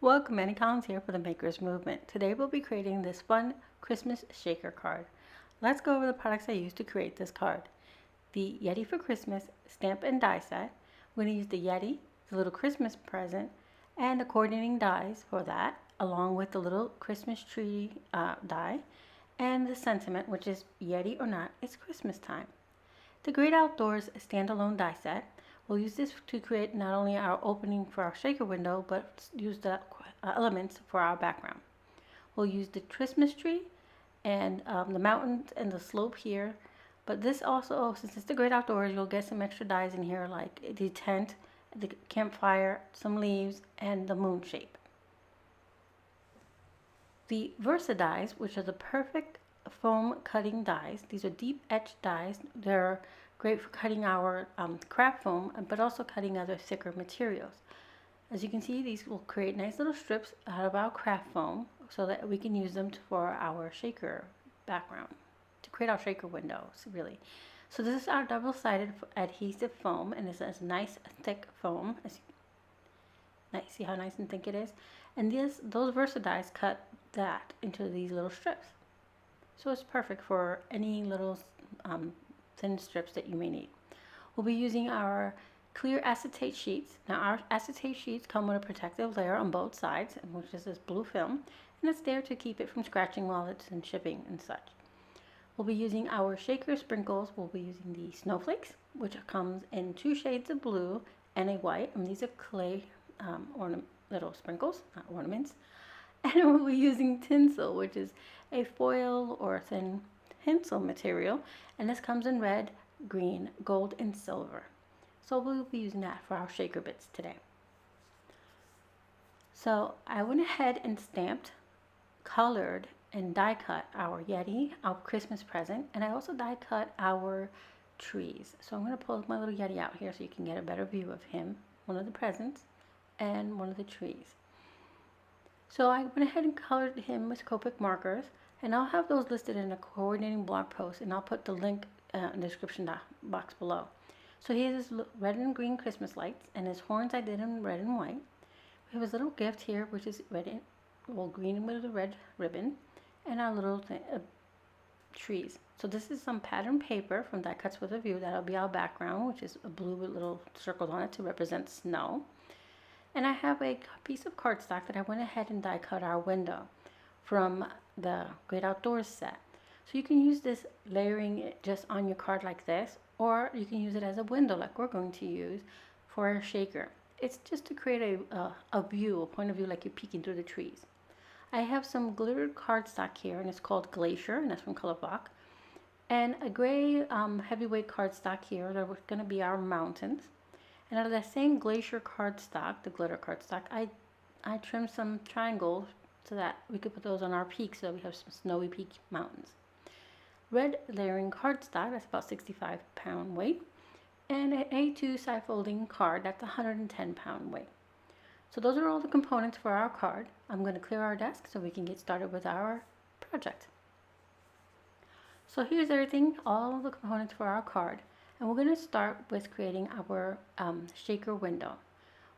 Welcome, Annie Collins here for the Makers Movement. Today we'll be creating this fun Christmas shaker card. Let's go over the products I used to create this card. The Yeti for Christmas stamp and die set. We're going to use the Yeti, the little Christmas present, and the coordinating dies for that, along with the little Christmas tree die, and the sentiment, which is Yeti or not, it's Christmas time. The Great Outdoors standalone die set. We'll use this to create not only our opening for our shaker window, but use the elements for our background. We'll use the Christmas tree and the mountains and the slope here. But this also, since it's the Great Outdoors, you'll get some extra dies in here like the tent, the campfire, some leaves, and the moon shape. The Versa dies, which are the perfect foam cutting dies. These are deep etched dies. They're great for cutting our craft foam, but also cutting other thicker materials. As you can see, these will create nice little strips out of our craft foam so that we can use them for our shaker background, to create our shaker windows, really. So this is our double-sided adhesive foam, and it's a nice thick foam. See how nice and thick it is? And those Versa dies cut that into these little strips. So it's perfect for any little thin strips that you may need. We'll be using our clear acetate sheets. Now our acetate sheets come with a protective layer on both sides, which is this blue film, and it's there to keep it from scratching while it's in shipping and such. We'll be using our shaker sprinkles. We'll be using the Snowflakes, which comes in 2 shades of blue and a white, and these are clay little sprinkles, not ornaments. And we'll be using tinsel, which is a foil or thin tinsel material, and this comes in red, green, gold, and silver. So we'll be using that for our shaker bits today. So I went ahead and stamped, colored, and die cut our Yeti, our Christmas present, and I also die cut our trees. So I'm going to pull my little Yeti out here so you can get a better view of him, one of the presents, and one of the trees. So I went ahead and colored him with Copic markers, and I'll have those listed in a coordinating blog post, and I'll put the link in the description box below. So he has his red and green Christmas lights, and his horns I did in red and white. We have his little gift here, which is green with a red ribbon, and our little trees. So this is some pattern paper from Die Cuts with a View. That'll be our background, which is a blue with little circles on it to represent snow. And I have a piece of cardstock that I went ahead and die cut our window from the Great Outdoors set. So you can use this layering it just on your card like this, or you can use it as a window like we're going to use for our shaker. It's just to create a view, a point of view like you're peeking through the trees. I have some glittered cardstock here, and it's called Glacier, and that's from Colorbok. And a gray heavyweight cardstock here that are going to be our mountains. And out of that same Glacier cardstock, the glitter cardstock, I trimmed some triangles so that we could put those on our peaks so we have some snowy peak mountains. Red layering cardstock, that's about 65-pound weight. And an A2 side folding card, that's 110-pound weight. So those are all the components for our card. I'm going to clear our desk so we can get started with our project. So here's everything, all the components for our card. And we're going to start with creating our shaker window.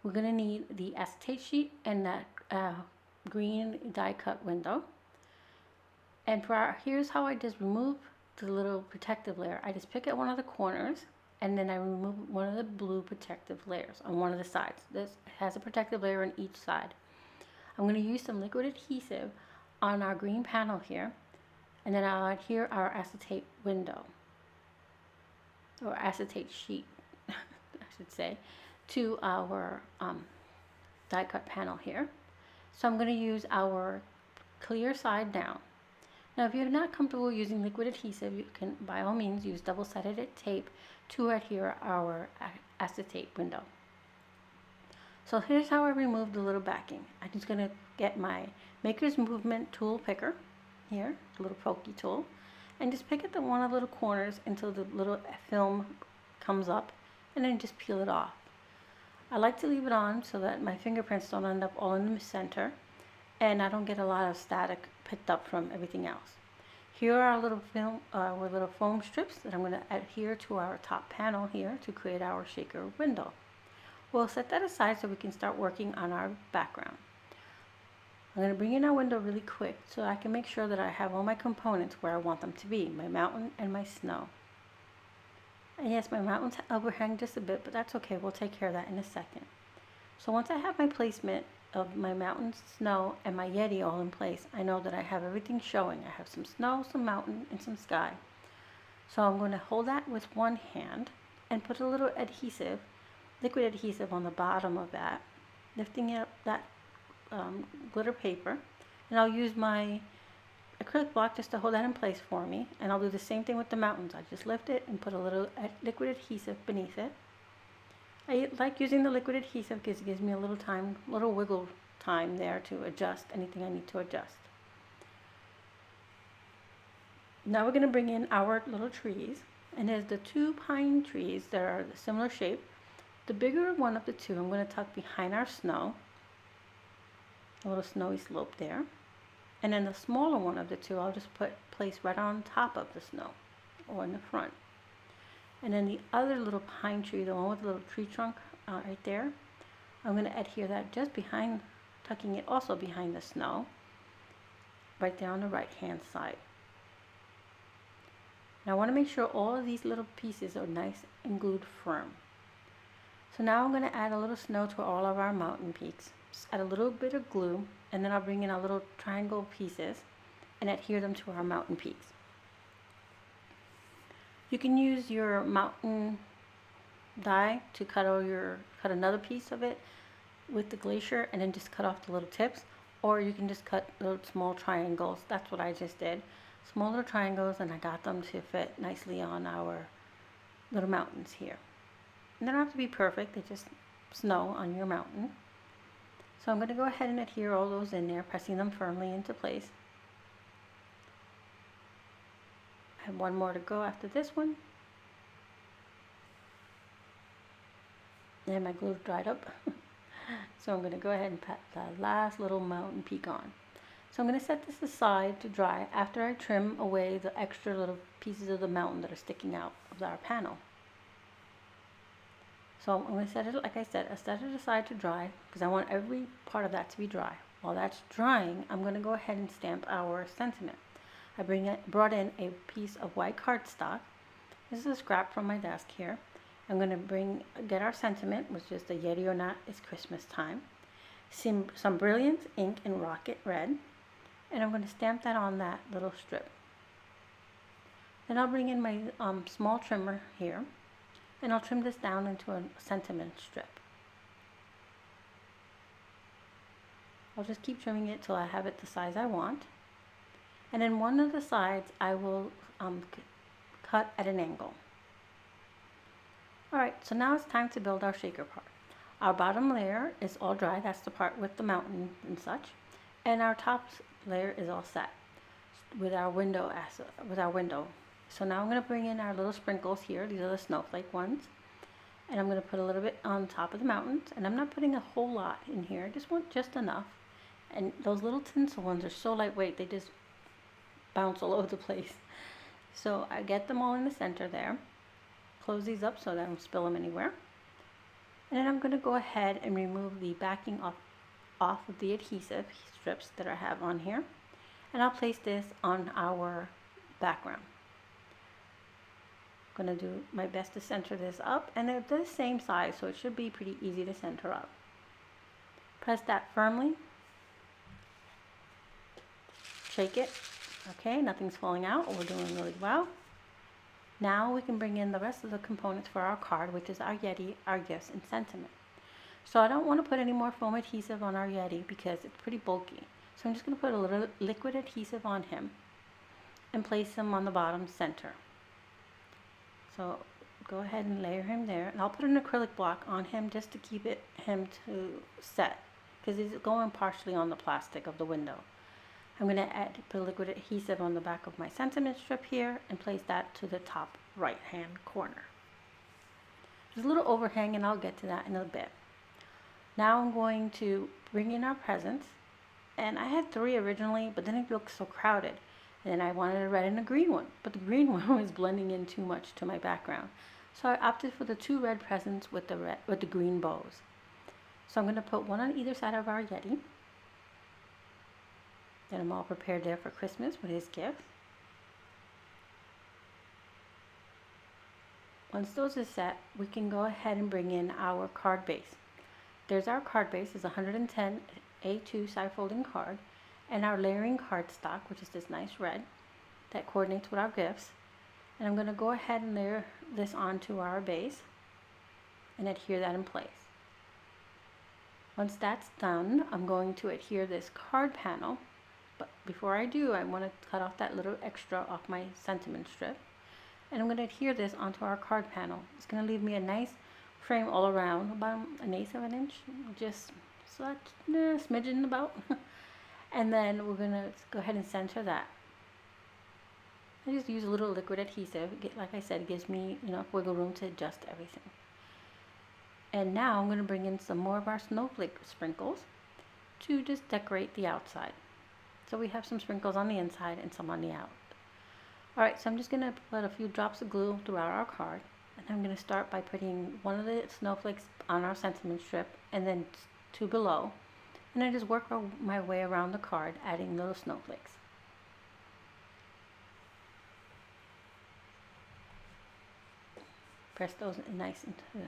We're going to need the acetate sheet and that green die cut window. And here's how I just remove the little protective layer. I just pick at one of the corners, and then I remove one of the blue protective layers on one of the sides. This has a protective layer on each side. I'm going to use some liquid adhesive on our green panel here, and then I'll adhere our acetate window, or acetate sheet, I should say, to our die cut panel here. So I'm going to use our clear side down. Now if you're not comfortable using liquid adhesive, you can by all means use double-sided tape to adhere our acetate window. So here's how I remove the little backing. I'm just going to get my Maker's Movement tool picker here, a little pokey tool, and just pick at one of the little corners until the little film comes up, and then just peel it off. I like to leave it on so that my fingerprints don't end up all in the center, and I don't get a lot of static picked up from everything else. Here are our little foam strips that I'm going to adhere to our top panel here to create our shaker window. We'll set that aside so we can start working on our background. I'm going to bring in our window really quick so I can make sure that I have all my components where I want them to be, my mountain and my snow. And yes, my mountains overhang just a bit, but that's okay. We'll take care of that in a second. So once I have my placement of my mountain, snow, and my Yeti all in place, I know that I have everything showing. I have some snow, some mountain, and some sky. So I'm going to hold that with one hand and put a little adhesive, liquid adhesive on the bottom of that, lifting up that glitter paper, and I'll use my acrylic block just to hold that in place for me, and I'll do the same thing with the mountains. I just lift it and put a little liquid adhesive beneath it. I like using the liquid adhesive because it gives me a little wiggle time there to adjust anything I need to adjust. Now we're going to bring in our little trees, and there's the two pine trees that are the similar shape. The bigger one of the two I'm going to tuck behind our snow, a little snowy slope there, and then the smaller one of the two I'll just place right on top of the snow or in the front. And then the other little pine tree, the one with the little tree trunk right there, I'm going to adhere that just behind, tucking it also behind the snow, right there on the right hand side. Now I want to make sure all of these little pieces are nice and glued firm. So now I'm going to add a little snow to all of our mountain peaks. Just add a little bit of glue, and then I'll bring in our little triangle pieces and adhere them to our mountain peaks. You can use your mountain die to cut another piece of it with the Glacier and then just cut off the little tips, or you can just cut little small triangles. That's what I just did. Small little triangles, and I got them to fit nicely on our little mountains here. And they don't have to be perfect, they just snow on your mountain. So I'm going to go ahead and adhere all those in there, pressing them firmly into place. I have one more to go after this one. And my glue dried up. So I'm going to go ahead and pat the last little mountain peak on. So I'm going to set this aside to dry after I trim away the extra little pieces of the mountain that are sticking out of our panel. So I'm going to set it, like I said, I set it aside to dry because I want every part of that to be dry. While that's drying, I'm going to go ahead and stamp our sentiment. I brought in a piece of white cardstock. This is a scrap from my desk here. I'm going to get our sentiment, which is the Yeti or not, it's Christmas time. Some Brilliance ink in Rocket Red. And I'm going to stamp that on that little strip. Then I'll bring in my small trimmer here, and I'll trim this down into a sentiment strip. I'll just keep trimming it till I have it the size I want. And then one of the sides I will cut at an angle. Alright, so now it's time to build our shaker part. Our bottom layer is all dry, that's the part with the mountain and such. And our top layer is all set with our window. So now I'm going to bring in our little sprinkles here. These are the snowflake ones. And I'm going to put a little bit on top of the mountains. And I'm not putting a whole lot in here. I just want just enough. And those little tinsel ones are so lightweight, they just bounce all over the place. So I get them all in the center there. Close these up so that I don't spill them anywhere. And then I'm going to go ahead and remove the backing off of the adhesive strips that I have on here. And I'll place this on our background. I'm going to do my best to center this up, and they're the same size, so it should be pretty easy to center up. Press that firmly. Shake it. Okay, nothing's falling out. We're doing really well. Now we can bring in the rest of the components for our card, which is our Yeti, our gifts, and sentiment. So I don't want to put any more foam adhesive on our Yeti because it's pretty bulky. So I'm just going to put a little liquid adhesive on him and place him on the bottom center. So go ahead and layer him there, and I'll put an acrylic block on him just to keep him to set because he's going partially on the plastic of the window. I'm going to put a liquid adhesive on the back of my sentiment strip here and place that to the top right hand corner. There's a little overhang, and I'll get to that in a bit. Now I'm going to bring in our presents, and I had 3 originally, but then it looked so crowded. And then I wanted a red and a green one, but the green one was blending in too much to my background. So I opted for the 2 red presents with the green bows. So I'm going to put one on either side of our Yeti. Get them all prepared there for Christmas with his gift. Once those are set, we can go ahead and bring in our card base. There's our card base. It's 110 A2 side folding card, and our layering cardstock, which is this nice red that coordinates with our gifts. And I'm going to go ahead and layer this onto our base and adhere that in place. Once that's done, I'm going to adhere this card panel, but before I do, I want to cut off that little extra off my sentiment strip, and I'm going to adhere this onto our card panel. It's going to leave me a nice frame all around, about 1/8 of an inch, just such a smidgen about. And then we're going to go ahead and center that. I just use a little liquid adhesive. Like I said, it gives me enough wiggle room to adjust everything. And now I'm going to bring in some more of our snowflake sprinkles to just decorate the outside. So we have some sprinkles on the inside and some on the out. Alright, so I'm just going to put a few drops of glue throughout our card. And I'm going to start by putting one of the snowflakes on our sentiment strip and then 2 below. And I just work my way around the card, adding little snowflakes. Press those nice into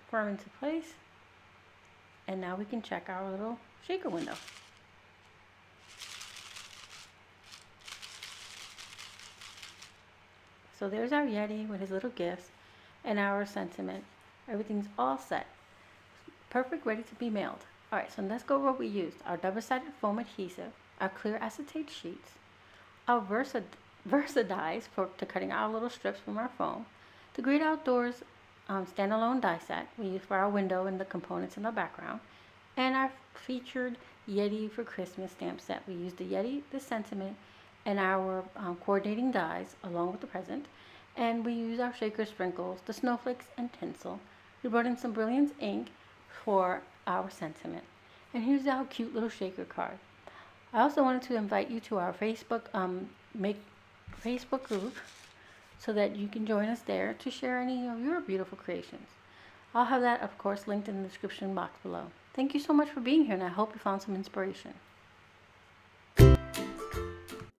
firm into place, and now we can check our little shaker window. So there's our Yeti with his little gifts and our sentiment. Everything's all set. Perfect, ready to be mailed. Alright, so let's go over what we used. Our double-sided foam adhesive, our clear acetate sheets, our Versa dies to cutting our little strips from our foam, the Great Outdoors standalone die set we use for our window and the components in the background, and our featured Yeti for Christmas stamp set. We used the Yeti, the sentiment, and our coordinating dies along with the present, and we use our shaker sprinkles, the snowflakes, and tinsel. We brought in some Brilliance ink for our sentiment, and here's our cute little shaker card. I also wanted to invite you to our Facebook Facebook group, so that you can join us there to share any of your beautiful creations. I'll have that, of course, linked in the description box below. Thank you so much for being here, and I hope you found some inspiration.